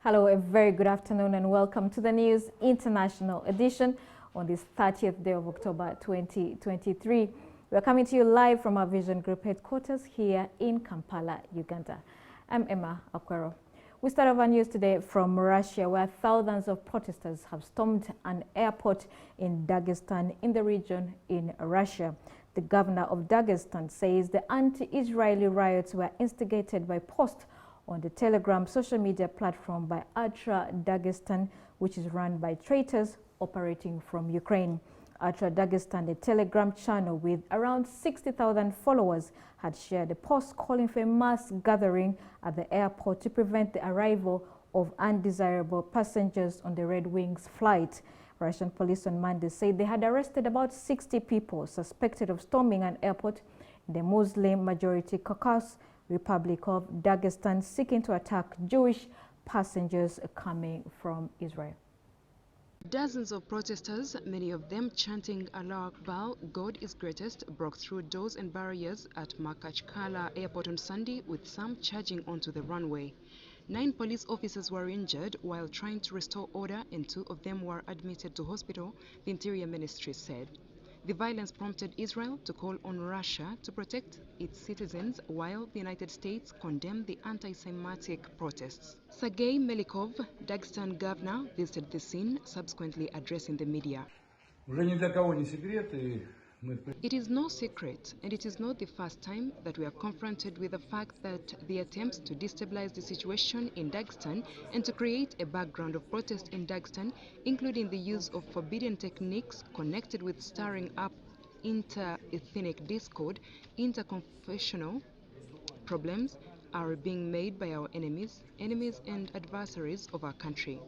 Hello, a very good afternoon and welcome to the News International edition on this 30th day of October 2023. We are coming to you live from our Vision Group headquarters here in Kampala, Uganda. I'm Emma Akwero. We start our news today from Russia, where thousands of protesters have stormed an airport in Dagestan in the region in Russia. The governor of Dagestan says the anti-Israeli riots were instigated by posts on the Telegram social media platform by Ultra Dagestan, which is run by traitors operating from Ukraine. Ultra Dagestan, a Telegram channel with around 60,000 followers, had shared a post calling for a mass gathering at the airport to prevent the arrival of undesirable passengers on the Red Wings flight. Russian police on Monday said they had arrested about 60 people suspected of storming an airport in the Muslim-majority Caucasus Republic of Dagestan, seeking to attack Jewish passengers coming from Israel. Dozens of protesters, many of them chanting Allah Akbar, God is greatest, broke through doors and barriers at Makachkala Airport on Sunday, with some charging onto the runway. 9 police officers were injured while trying to restore order, and 2 of them were admitted to hospital, the Interior Ministry said. The violence prompted Israel to call on Russia to protect its citizens, while the United States condemned the anti-Semitic protests. Sergei Melikov, Dagestan governor, visited the scene, subsequently addressing the media. It is no secret, and it is not the first time that we are confronted with the fact that the attempts to destabilize the situation in Dagestan and to create a background of protest in Dagestan, including the use of forbidden techniques connected with stirring up inter-ethnic discord, interconfessional problems, are being made by our enemies and adversaries of our country.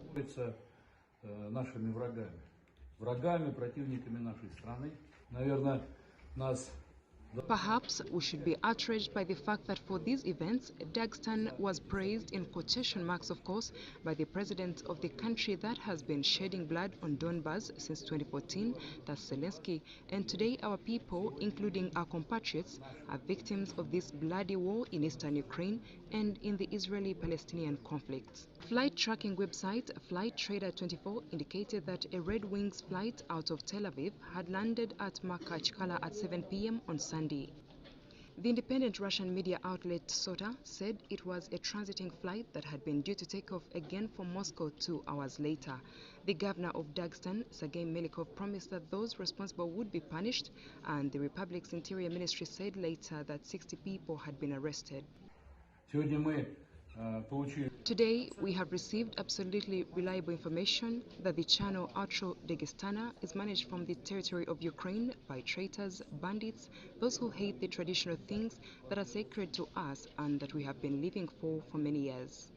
Perhaps we should be outraged by the fact that for these events, Dagestan was praised, in quotation marks of course, by the president of the country that has been shedding blood on Donbas since 2014, that's Zelensky, and today our people, including our compatriots, are victims of this bloody war in eastern Ukraine and in the Israeli-Palestinian conflict. Flight tracking website Flight Trader 24 indicated that a Red Wings flight out of Tel Aviv had landed at Makachkala at 7 p.m. on Sunday. The independent Russian media outlet SOTA said it was a transiting flight that had been due to take off again from Moscow 2 hours later. The governor of Dagestan, Sergei Melikov, promised that those responsible would be punished, and the Republic's Interior Ministry said later that 60 people had been arrested. Today, we have received absolutely reliable information that the channel Ultra Dagestana is managed from the territory of Ukraine by traitors, bandits, those who hate the traditional things that are sacred to us and that we have been living for many years.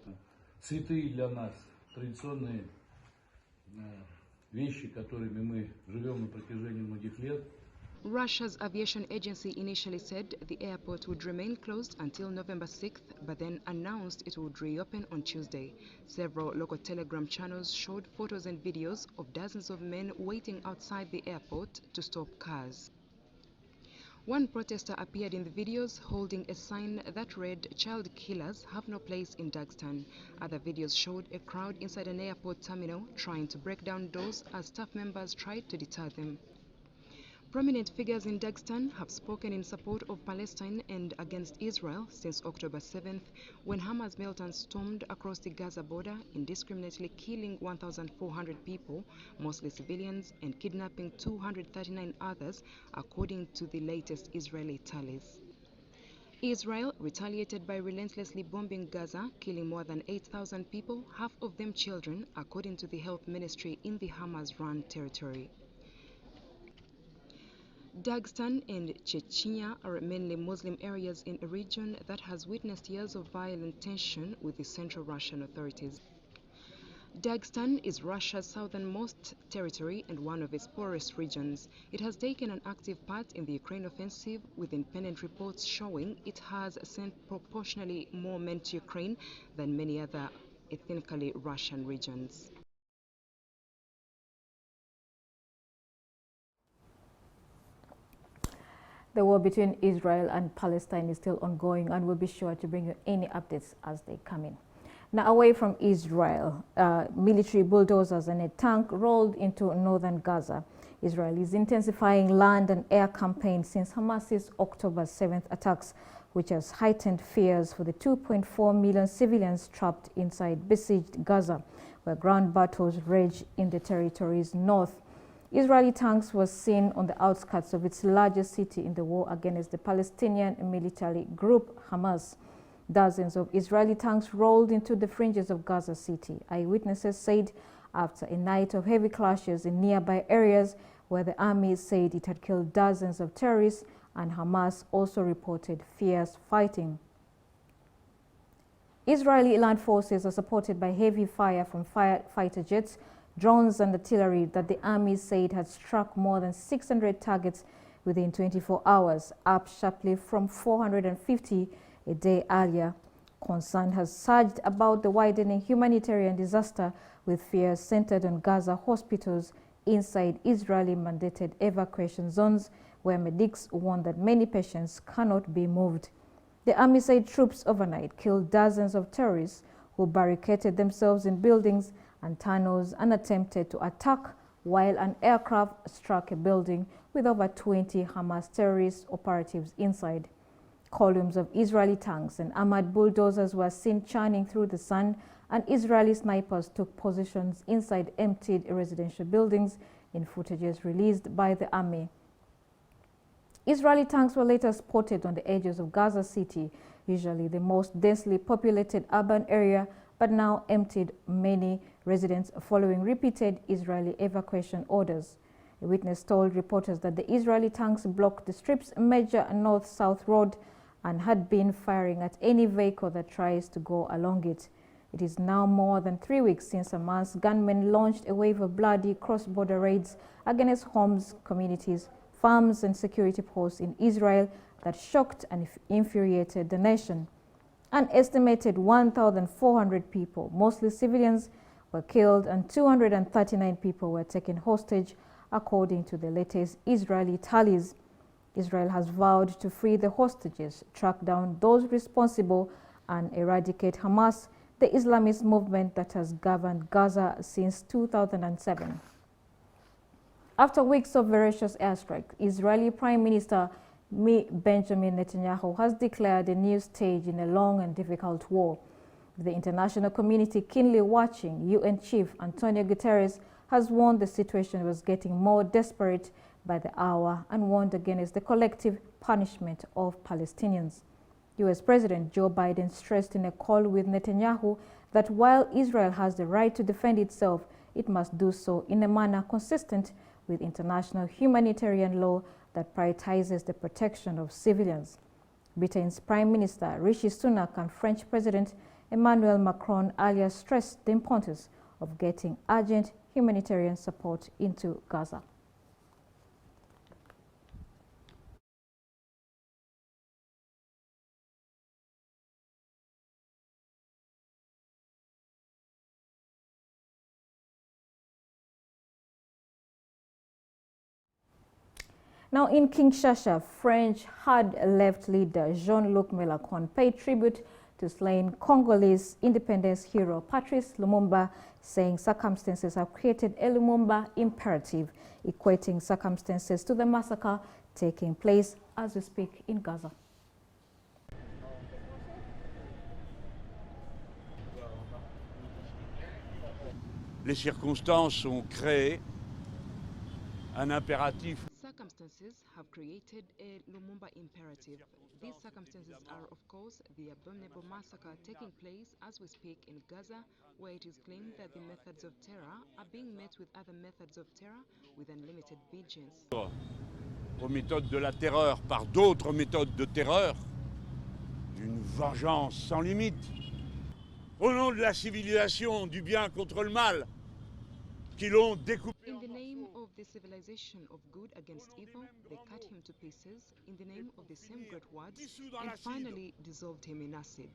Russia's aviation agency initially said the airport would remain closed until November 6th, but then announced it would reopen on Tuesday. Several local Telegram channels showed photos and videos of dozens of men waiting outside the airport to stop cars. One protester appeared in the videos holding a sign that read, "Child killers have no place in Dagestan." Other videos showed a crowd inside an airport terminal trying to break down doors as staff members tried to deter them. Prominent figures in Dagestan have spoken in support of Palestine and against Israel since October 7th, when Hamas militants stormed across the Gaza border, indiscriminately killing 1,400 people, mostly civilians, and kidnapping 239 others, according to the latest Israeli tallies. Israel retaliated by relentlessly bombing Gaza, killing more than 8,000 people, half of them children, according to the health ministry in the Hamas-run territory. Dagestan and Chechnya are mainly Muslim areas in a region that has witnessed years of violent tension with the Central Russian authorities. Dagestan is Russia's southernmost territory and one of its poorest regions. It has taken an active part in the Ukraine offensive, with independent reports showing it has sent proportionally more men to Ukraine than many other ethnically Russian regions. The war between Israel and Palestine is still ongoing, and we'll be sure to bring you any updates as they come in. Now, away from Israel, military bulldozers and a tank rolled into northern Gaza. Israel is intensifying land and air campaign since Hamas's October 7th attacks, which has heightened fears for the 2.4 million civilians trapped inside besieged Gaza, where ground battles rage in the territory's north. Israeli tanks were seen on the outskirts of its largest city in the war against the Palestinian military group Hamas. Dozens of Israeli tanks rolled into the fringes of Gaza City, eyewitnesses said, after a night of heavy clashes in nearby areas where the army said it had killed dozens of terrorists, and Hamas also reported fierce fighting. Israeli land forces are supported by heavy fire from fighter jets, drones and artillery that the army said had struck more than 600 targets within 24 hours, up sharply from 450 a day earlier. Concern has surged about the widening humanitarian disaster, with fears centered on Gaza hospitals inside Israeli-mandated evacuation zones, where medics warn that many patients cannot be moved. The army said troops overnight killed dozens of terrorists who barricaded themselves in buildings and tunnels and attempted to attack, while an aircraft struck a building with over 20 Hamas terrorist operatives inside. Columns of Israeli tanks and armored bulldozers were seen churning through the sun, and Israeli snipers took positions inside emptied residential buildings in footages released by the army. Israeli tanks were later spotted on the edges of Gaza City, usually the most densely populated urban area, but now emptied many residents following repeated Israeli evacuation orders. A witness told reporters that the Israeli tanks blocked the strip's major north-south road and had been firing at any vehicle that tries to go along it. It is now more than 3 weeks since Hamas gunmen launched a wave of bloody cross-border raids against homes, communities, farms and security posts in Israel that shocked and infuriated the nation. An estimated 1,400 people, mostly civilians, were killed and 239 people were taken hostage, according to the latest Israeli tallies. Israel has vowed to free the hostages, track down those responsible, and eradicate Hamas, the Islamist movement that has governed Gaza since 2007. After weeks of voracious airstrike, Israeli Prime Minister Benjamin Netanyahu has declared a new stage in a long and difficult war. With the international community keenly watching, UN Chief Antonio Guterres has warned the situation was getting more desperate by the hour and warned against the collective punishment of Palestinians. US President Joe Biden stressed in a call with Netanyahu that while Israel has the right to defend itself, it must do so in a manner consistent with international humanitarian law that prioritizes the protection of civilians. Britain's Prime Minister Rishi Sunak and French President Emmanuel Macron earlier stressed the importance of getting urgent humanitarian support into Gaza. Now in Kinshasa, French hard-left leader Jean-Luc Mélenchon paid tribute to slain Congolese independence hero Patrice Lumumba, saying circumstances have created a Lumumba imperative, equating circumstances to the massacre taking place as we speak in Gaza. Les circonstances ont créé un impératif. Circumstances have created a Lumumba imperative. These circumstances are, of course, the abominable massacre taking place as we speak in Gaza, where it is claimed that the methods of terror are being met with other methods of terror with unlimited vengeance. Aux méthodes de la terreur par d'autres méthodes de terreur, d'une vengeance sans limite. Au nom de la civilisation, du bien contre le mal, qui l'ont découpé. In the name of the civilization of good against evil, they cut him to pieces in the name of the same great words and finally dissolved him in acid.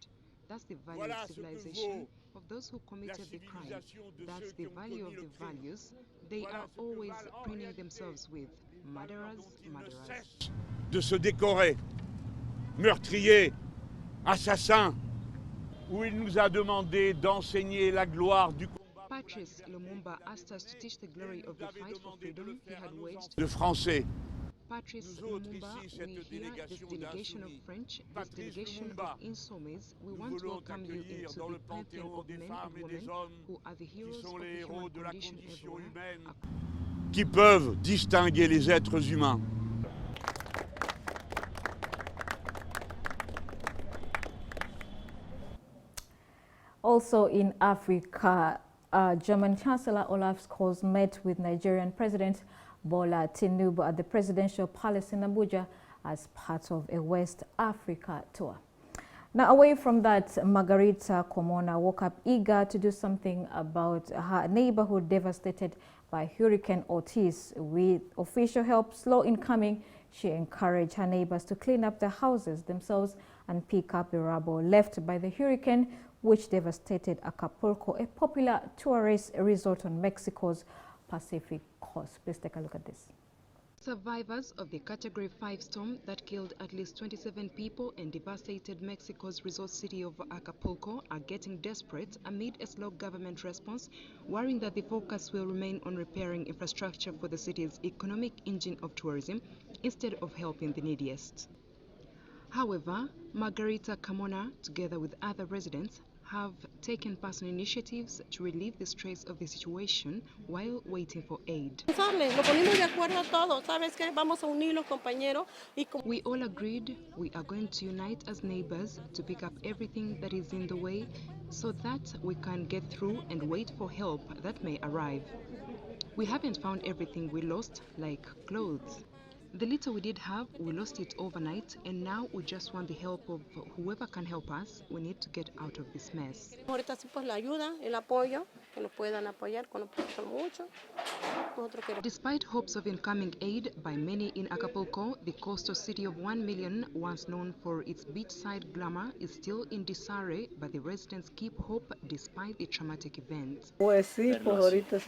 That's the value of civilization of those who committed the crime. That's the value of the values they are always preening themselves with. Murderers, murderers. De se décorer, meurtriers, assassins. où il nous a demandé d'enseigner la gloire du combat Patrice Lumumba asked us to teach the glory of the fight for freedom he had waged. de Français. Patrice Nous autres Lumumba, ici, we cette here, this délégation delegation of d'Insoumis, French, this Patrice delegation Lumumba, of Insoumis, we nous want to voulons welcome you t'accueillir into dans the le pantheon panthéon of des men femmes and et des women hommes who are the qui heroes sont of les the héros human de la condition condition everywhere. humaine, qui peuvent distinguer les êtres humains. Also in Africa, German Chancellor Olaf Scholz met with Nigerian President Bola Tinubu at the presidential palace in Abuja as part of a West Africa tour. Now, away from that, Margarita Komona woke up eager to do something about her neighborhood devastated by Hurricane Otis. With official help slow in coming, she encouraged her neighbors to clean up their houses themselves and pick up the rubble left by the hurricane, which devastated Acapulco, a popular tourist resort on Mexico's Pacific coast. Please take a look at this. Survivors of the Category 5 storm that killed at least 27 people and devastated Mexico's resort city of Acapulco are getting desperate amid a slow government response, worrying that the focus will remain on repairing infrastructure for the city's economic engine of tourism instead of helping the neediest. However, Margarita Carmona, together with other residents, have taken personal initiatives to relieve the stress of the situation while waiting for aid. We all agreed we are going to unite as neighbors to pick up everything that is in the way so that we can get through and wait for help that may arrive. We haven't found everything we lost, like clothes. The little we did have, we lost it overnight, and now we just want the help of whoever can help us. We need to get out of this mess. Despite hopes of incoming aid by many in Acapulco, the coastal city of 1 million, once known for its beachside glamour, is still in disarray, but the residents keep hope despite the traumatic event.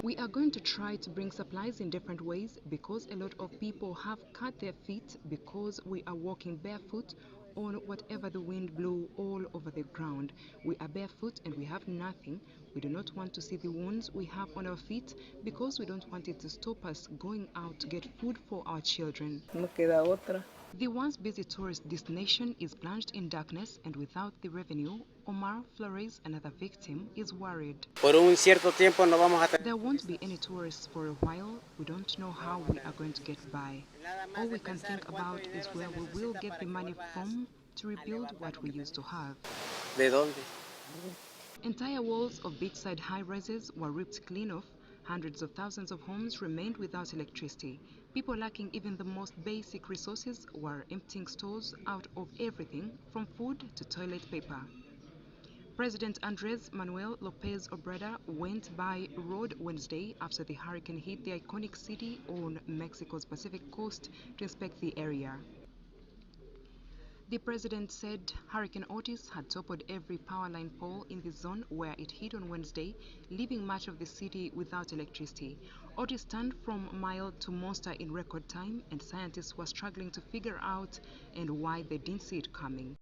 We are going to try to bring supplies in different ways because a lot of people have cut their feet because we are walking barefoot on whatever the wind blew all over the ground. We are barefoot and we have nothing. We do not want to see the wounds we have on our feet because we don't want it to stop us going out to get food for our children. The once busy tourist destination is plunged in darkness, and without the revenue, Omar Flores, another victim, is worried. There won't be any tourists for a while. We don't know how we are going to get by. All we can think about is where we will get the money from to rebuild what we used to have. Entire walls of beachside high-rises were ripped clean off. Hundreds of thousands of homes remained without electricity. People lacking even the most basic resources were emptying stores out of everything from food to toilet paper. President Andres Manuel Lopez Obrador went by road Wednesday after the hurricane hit the iconic city on Mexico's Pacific coast to inspect the area. The president said Hurricane Otis had toppled every power line pole in the zone where it hit on Wednesday, leaving much of the city without electricity. Otis turned from mild to monster in record time, and scientists were struggling to figure out and why they didn't see it coming.